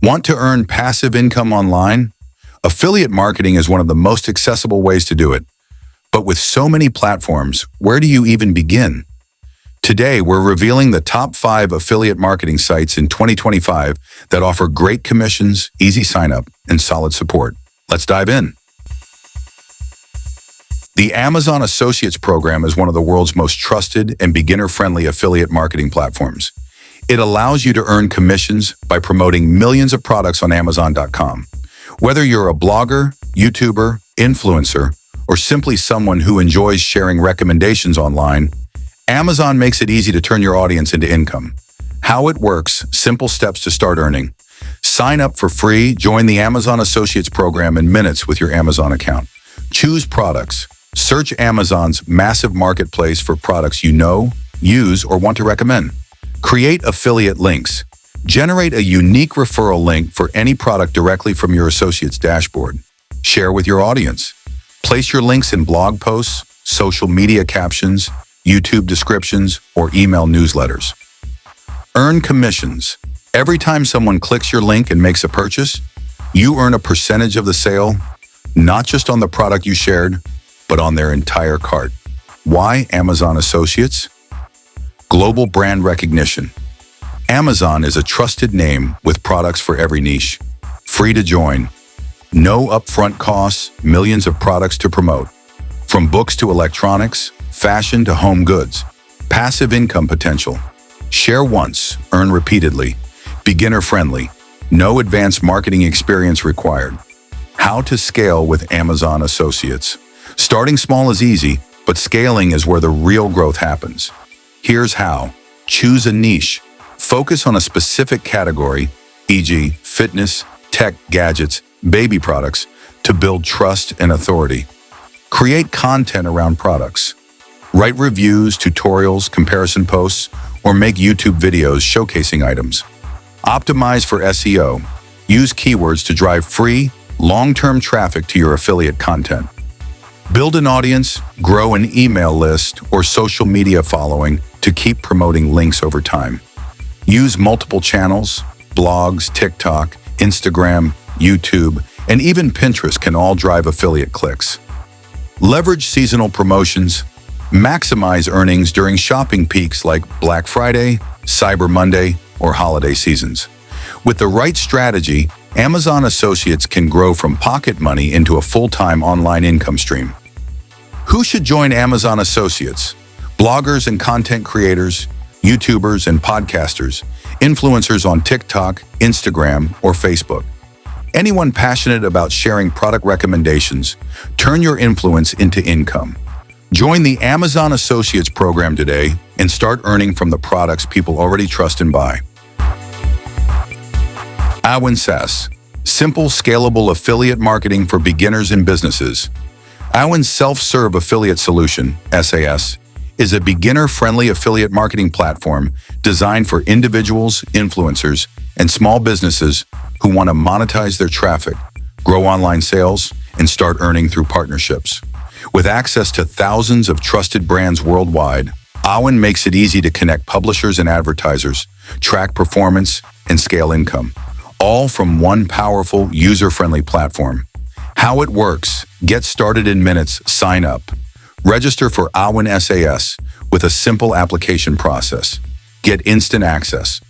Want to earn passive income online? Affiliate marketing is one of the most accessible ways to do it. But with so many platforms, where do you even begin? Today, we're revealing the top 5 affiliate marketing sites in 2025 that offer great commissions, easy sign-up, and solid support. Let's dive in. The Amazon Associates program is one of the world's most trusted and beginner-friendly affiliate marketing platforms. It allows you to earn commissions by promoting millions of products on Amazon.com. Whether you're a blogger, YouTuber, influencer, or simply someone who enjoys sharing recommendations online, Amazon makes it easy to turn your audience into income. How it works, simple steps to start earning. Sign up for free, join the Amazon Associates program in minutes with your Amazon account. Choose products. Search Amazon's massive marketplace for products you know, use, or want to recommend. Create affiliate links. Generate a unique referral link for any product directly from your associate's dashboard. Share with your audience. Place your links in blog posts, social media captions, YouTube descriptions, or email newsletters. Earn commissions. Every time someone clicks your link and makes a purchase, you earn a percentage of the sale, not just on the product you shared, but on their entire cart. Why Amazon Associates? Global brand recognition. Amazon is a trusted name with products for every niche. Free to join. No upfront costs, millions of products to promote. From books to electronics, fashion to home goods. Passive income potential. Share once, earn repeatedly. Beginner friendly. No advanced marketing experience required. How to scale with Amazon Associates. Starting small is easy, but scaling is where the real growth happens. Here's how. Choose a niche. Focus on a specific category, e.g. fitness, tech, gadgets, baby products, to build trust and authority. Create content around products. Write reviews, tutorials, comparison posts, or make YouTube videos showcasing items. Optimize for SEO. Use keywords to drive free, long-term traffic to your affiliate content. Build an audience, grow an email list or social media following to keep promoting links over time. Use multiple channels, blogs, TikTok, Instagram, YouTube, and even Pinterest can all drive affiliate clicks. Leverage seasonal promotions. Maximize earnings during shopping peaks like Black Friday, Cyber Monday, or holiday seasons. With the right strategy, Amazon Associates can grow from pocket money into a full-time online income stream. Who should join Amazon Associates? Bloggers and content creators, YouTubers and podcasters, influencers on TikTok, Instagram, or Facebook. Anyone passionate about sharing product recommendations, turn your influence into income. Join the Amazon Associates program today and start earning from the products people already trust and buy. AWIN SaaS. Simple, scalable affiliate marketing for beginners and businesses. AWIN's self-serve affiliate solution, SaaS, is a beginner-friendly affiliate marketing platform designed for individuals, influencers, and small businesses who want to monetize their traffic, grow online sales, and start earning through partnerships. With access to thousands of trusted brands worldwide, AWIN makes it easy to connect publishers and advertisers, track performance, and scale income, all from one powerful, user-friendly platform. How it works: get started in minutes, sign up. Register for AWIN SaaS with a simple application process. Get instant access.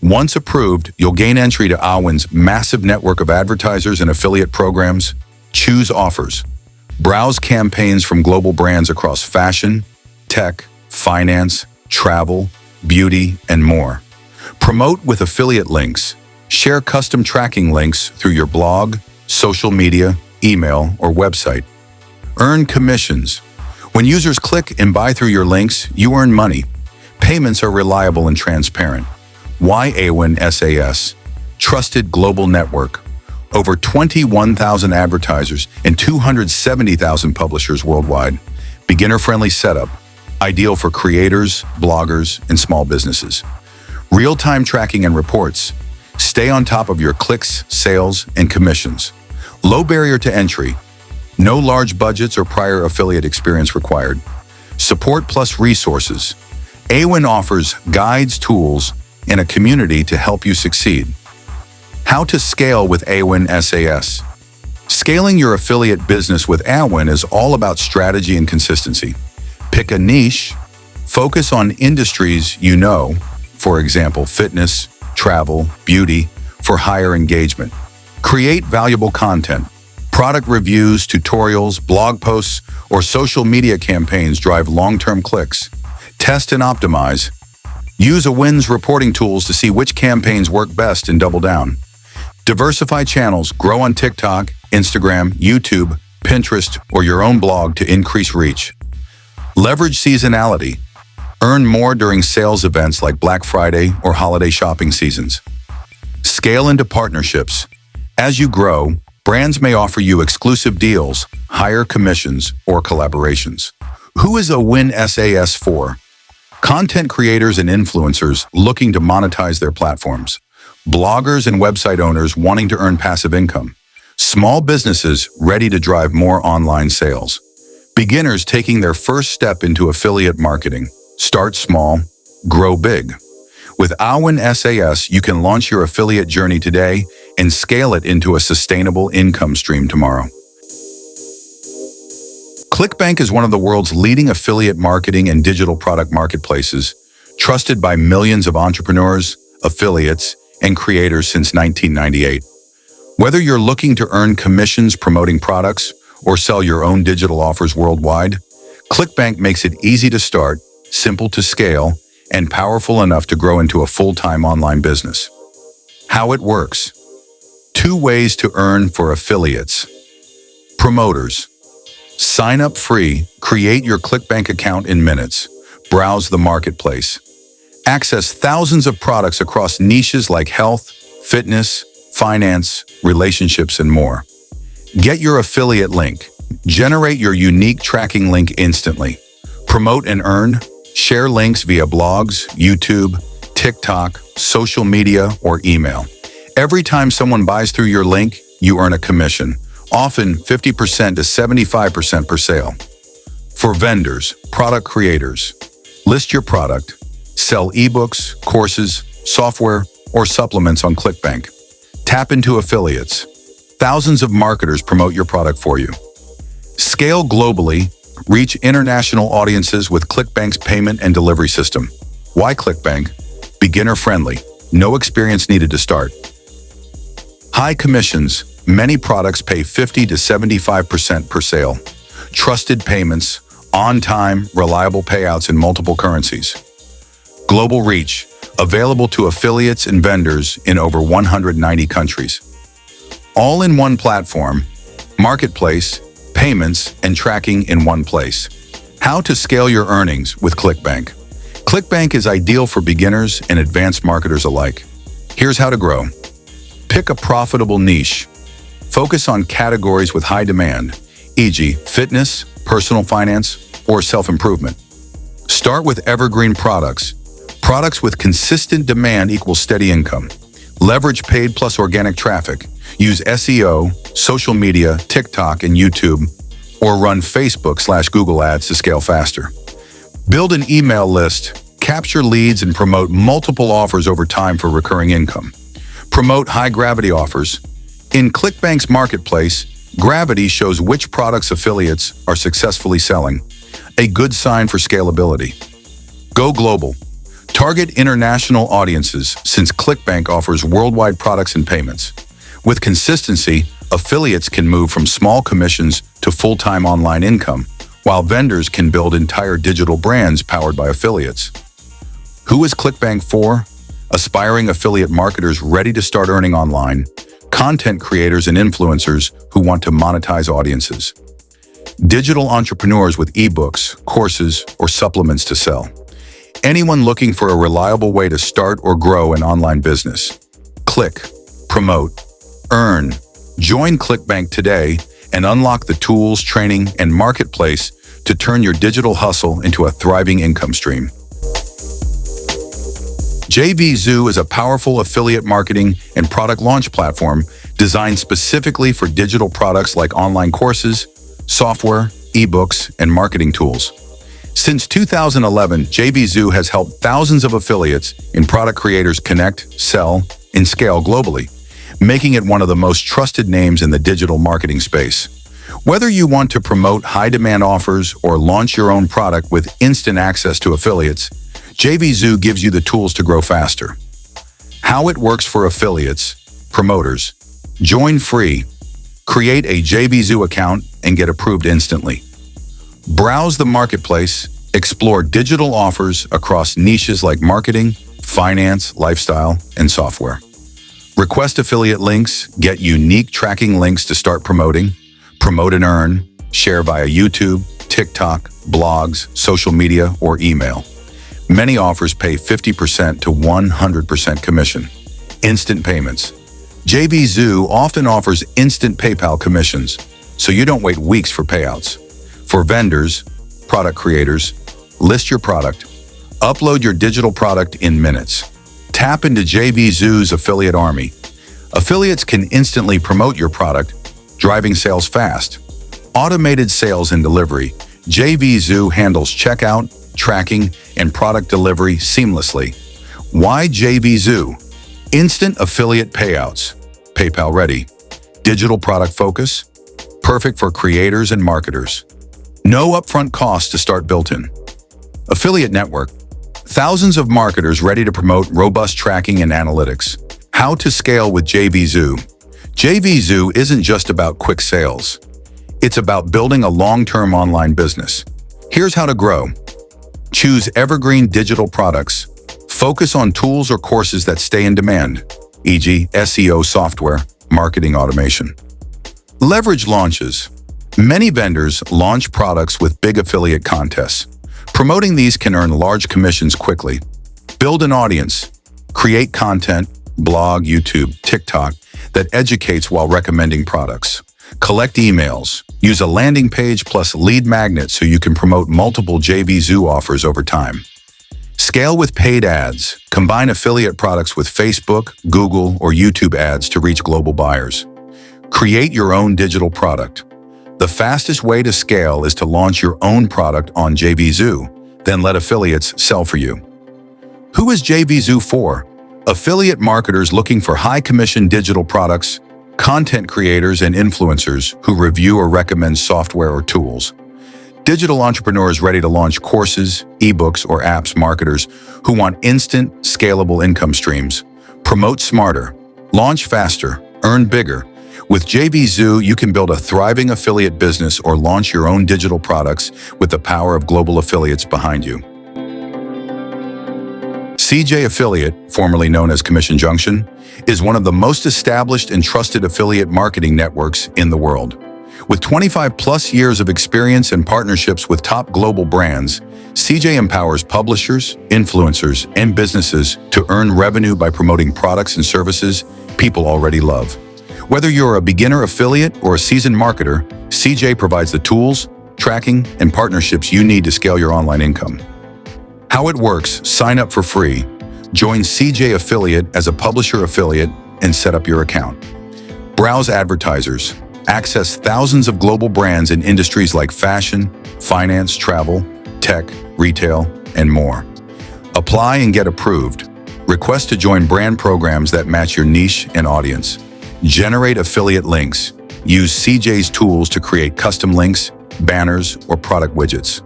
Once approved, you'll gain entry to AWIN's massive network of advertisers and affiliate programs. Choose offers. Browse campaigns from global brands across fashion, tech, finance, travel, beauty, and more. Promote with affiliate links. Share custom tracking links through your blog, social media, email, or website. Earn commissions. When users click and buy through your links, you earn money. Payments are reliable and transparent. Why AWIN SaaS? Trusted global network. Over 21,000 advertisers and 270,000 publishers worldwide. Beginner-friendly setup. Ideal for creators, bloggers, and small businesses. Real-time tracking and reports. Stay on top of your clicks, sales, and commissions. Low barrier to entry. No large budgets or prior affiliate experience required. Support plus resources. AWIN offers guides, tools, and a community to help you succeed. How to scale with AWIN SAS. Scaling your affiliate business with AWIN is all about strategy and consistency. Pick a niche, focus on industries you know, for example, fitness, travel, beauty, for higher engagement. Create valuable content. Product reviews, tutorials, blog posts, or social media campaigns drive long-term clicks. Test and optimize. Use AWIN's reporting tools to see which campaigns work best and double down. Diversify channels, grow on TikTok, Instagram, YouTube, Pinterest, or your own blog to increase reach. Leverage seasonality. Earn more during sales events like Black Friday or holiday shopping seasons. Scale into partnerships. As you grow, brands may offer you exclusive deals, higher commissions, or collaborations. Who is AWIN SAS for? Content creators and influencers looking to monetize their platforms. Bloggers and website owners wanting to earn passive income. Small businesses ready to drive more online sales. Beginners taking their first step into affiliate marketing. Start small, grow big. With AWIN SAS, you can launch your affiliate journey today and scale it into a sustainable income stream tomorrow. ClickBank is one of the world's leading affiliate marketing and digital product marketplaces, trusted by millions of entrepreneurs, affiliates, and creators since 1998. Whether you're looking to earn commissions promoting products or sell your own digital offers worldwide, ClickBank makes it easy to start, simple to scale, and powerful enough to grow into a full-time online business. How it works. 2 ways to earn for affiliates. Promoters. Sign up free, create your ClickBank account in minutes, browse the marketplace. Access thousands of products across niches like health, fitness, finance, relationships, and more. Get your affiliate link. Generate your unique tracking link instantly. Promote and earn. Share links via blogs, YouTube, TikTok, social media, or email. Every time someone buys through your link, you earn a commission, often 50% to 75% per sale. For vendors, product creators, list your product. Sell ebooks, courses, software, or supplements on ClickBank. Tap into affiliates. Thousands of marketers promote your product for you. Scale globally. Reach international audiences with ClickBank's payment and delivery system. Why ClickBank? Beginner-friendly. No experience needed to start. High commissions. Many products pay 50 to 75% per sale. Trusted payments. On-time, reliable payouts in multiple currencies. Global reach, available to affiliates and vendors in over 190 countries. All in one platform, marketplace, payments, and tracking in one place. How to scale your earnings with ClickBank. ClickBank is ideal for beginners and advanced marketers alike. Here's how to grow. Pick a profitable niche. Focus on categories with high demand, e.g. fitness, personal finance, or self-improvement. Start with evergreen products. Products with consistent demand equals steady income. Leverage paid plus organic traffic. Use SEO, social media, TikTok, and YouTube, or run Facebook/Google ads to scale faster. Build an email list, capture leads, and promote multiple offers over time for recurring income. Promote high-gravity offers. In ClickBank's marketplace, gravity shows which products affiliates are successfully selling, a good sign for scalability. Go global. Target international audiences since ClickBank offers worldwide products and payments. With consistency, affiliates can move from small commissions to full-time online income, while vendors can build entire digital brands powered by affiliates. Who is ClickBank for? Aspiring affiliate marketers ready to start earning online, content creators and influencers who want to monetize audiences, digital entrepreneurs with ebooks, courses, or supplements to sell. Anyone looking for a reliable way to start or grow an online business. Click, promote, earn. Join ClickBank today and unlock the tools, training, and marketplace to turn your digital hustle into a thriving income stream. JVZoo is a powerful affiliate marketing and product launch platform designed specifically for digital products like online courses, software, ebooks, and marketing tools. Since 2011, JVZoo has helped thousands of affiliates and product creators connect, sell, and scale globally. making it one of the most trusted names in the digital marketing space. Whether you want to promote high-demand offers or launch your own product with instant access to affiliates, JVZoo gives you the tools to grow faster. How it works for affiliates, promoters. Join free. Create a JVZoo account and get approved instantly. Browse the marketplace. Explore digital offers across niches like marketing, finance, lifestyle, and software. Request affiliate links. Get unique tracking links to start promoting. Promote and earn. Share via YouTube, TikTok, blogs, social media, or email. Many offers pay 50% to 100% commission. Instant payments. JVZoo often offers instant PayPal commissions, so you don't wait weeks for payouts. For vendors, product creators, list your product. Upload your digital product in minutes. Tap into JVZoo's affiliate army. Affiliates can instantly promote your product, driving sales fast. Automated sales and delivery. JVZoo handles checkout, tracking, and product delivery seamlessly. Why JVZoo? Instant affiliate payouts. PayPal ready. Digital product focus. Perfect for creators and marketers. No upfront costs to start built-in. Affiliate network. Thousands of marketers ready to promote robust tracking and analytics. How to scale with JVZoo. JVZoo isn't just about quick sales. It's about building a long-term online business. Here's how to grow. Choose evergreen digital products. Focus on tools or courses that stay in demand, e.g. SEO software, marketing automation. Leverage launches. Many vendors launch products with big affiliate contests. Promoting these can earn large commissions quickly. Build an audience. Create content, blog, YouTube, TikTok, that educates while recommending products. Collect emails. Use a landing page plus lead magnet so you can promote multiple JVZoo offers over time. Scale with paid ads. Combine affiliate products with Facebook, Google, or YouTube ads to reach global buyers. Create your own digital product. The fastest way to scale is to launch your own product on JVZoo, then let affiliates sell for you. Who is JVZoo for? Affiliate marketers looking for high-commission digital products, content creators and influencers who review or recommend software or tools, digital entrepreneurs ready to launch courses, ebooks, or apps, marketers who want instant, scalable income streams. Promote smarter, launch faster, earn bigger. With JVZoo, you can build a thriving affiliate business or launch your own digital products with the power of global affiliates behind you. CJ Affiliate, formerly known as Commission Junction, is one of the most established and trusted affiliate marketing networks in the world. With 25+ years of experience and partnerships with top global brands, CJ empowers publishers, influencers, and businesses to earn revenue by promoting products and services people already love. Whether you're a beginner affiliate or a seasoned marketer, CJ provides the tools, tracking, and partnerships you need to scale your online income. How it works: sign up for free. Join CJ Affiliate as a publisher affiliate and set up your account. Browse advertisers. Access thousands of global brands in industries like fashion, finance, travel, tech, retail, and more. Apply and get approved. Request to join brand programs that match your niche and audience. Generate affiliate links. Use CJ's tools to create custom links, banners, or product widgets.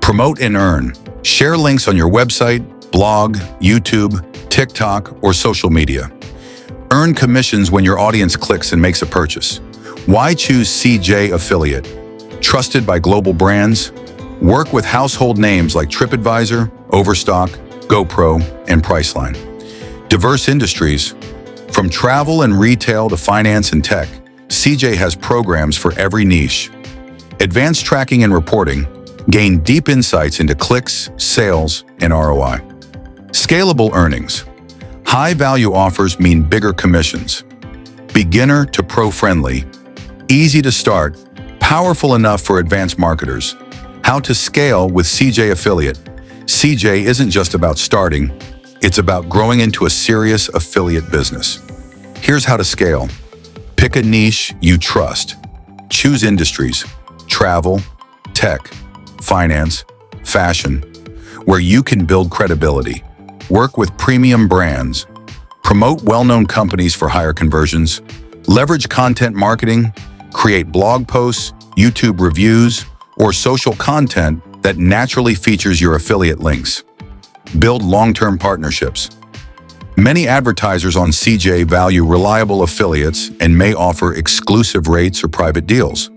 Promote and earn. Share links on your website, blog, YouTube, TikTok, or social media. Earn commissions when your audience clicks and makes a purchase. Why choose CJ Affiliate? Trusted by global brands. Work with household names like TripAdvisor, Overstock, GoPro, and Priceline. Diverse industries. From travel and retail to finance and tech, CJ has programs for every niche. Advanced tracking and reporting. Gain deep insights into clicks, sales, and ROI. Scalable earnings. High-value offers mean bigger commissions. Beginner to pro-friendly. Easy to start, powerful enough for advanced marketers. How to scale with CJ Affiliate. CJ isn't just about starting, it's about growing into a serious affiliate business. Here's how to scale. Pick a niche you trust. Choose industries: travel, tech, finance, fashion, where you can build credibility. Work with premium brands. Promote well-known companies for higher conversions. Leverage content marketing. Create blog posts, YouTube reviews, or social content that naturally features your affiliate links. Build long-term partnerships. Many advertisers on CJ value reliable affiliates and may offer exclusive rates or private deals.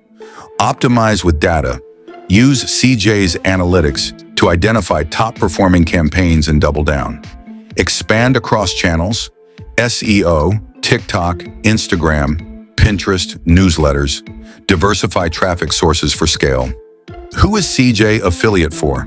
Optimize with data. Use CJ's analytics to identify top-performing campaigns and double down. Expand across channels, SEO, TikTok, Instagram, Pinterest, newsletters. Diversify traffic sources for scale. Who is CJ affiliate for?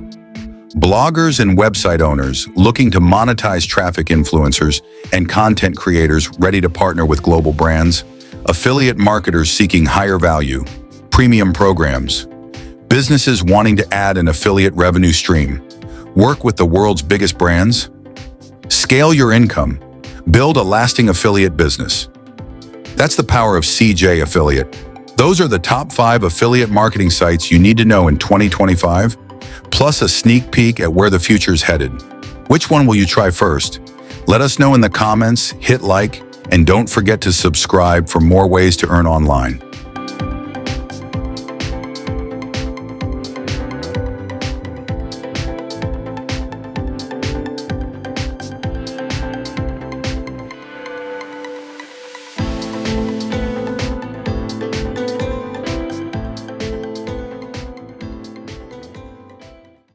Bloggers and website owners looking to monetize traffic, influencers and content creators ready to partner with global brands, affiliate marketers seeking higher value, premium programs, businesses wanting to add an affiliate revenue stream, work with the world's biggest brands, scale your income, build a lasting affiliate business. That's the power of CJ Affiliate. Those are the top 5 affiliate marketing sites you need to know in 2025, plus a sneak peek at where the future's headed. Which one will you try first? Let us know in the comments, hit like, and don't forget to subscribe for more ways to earn online.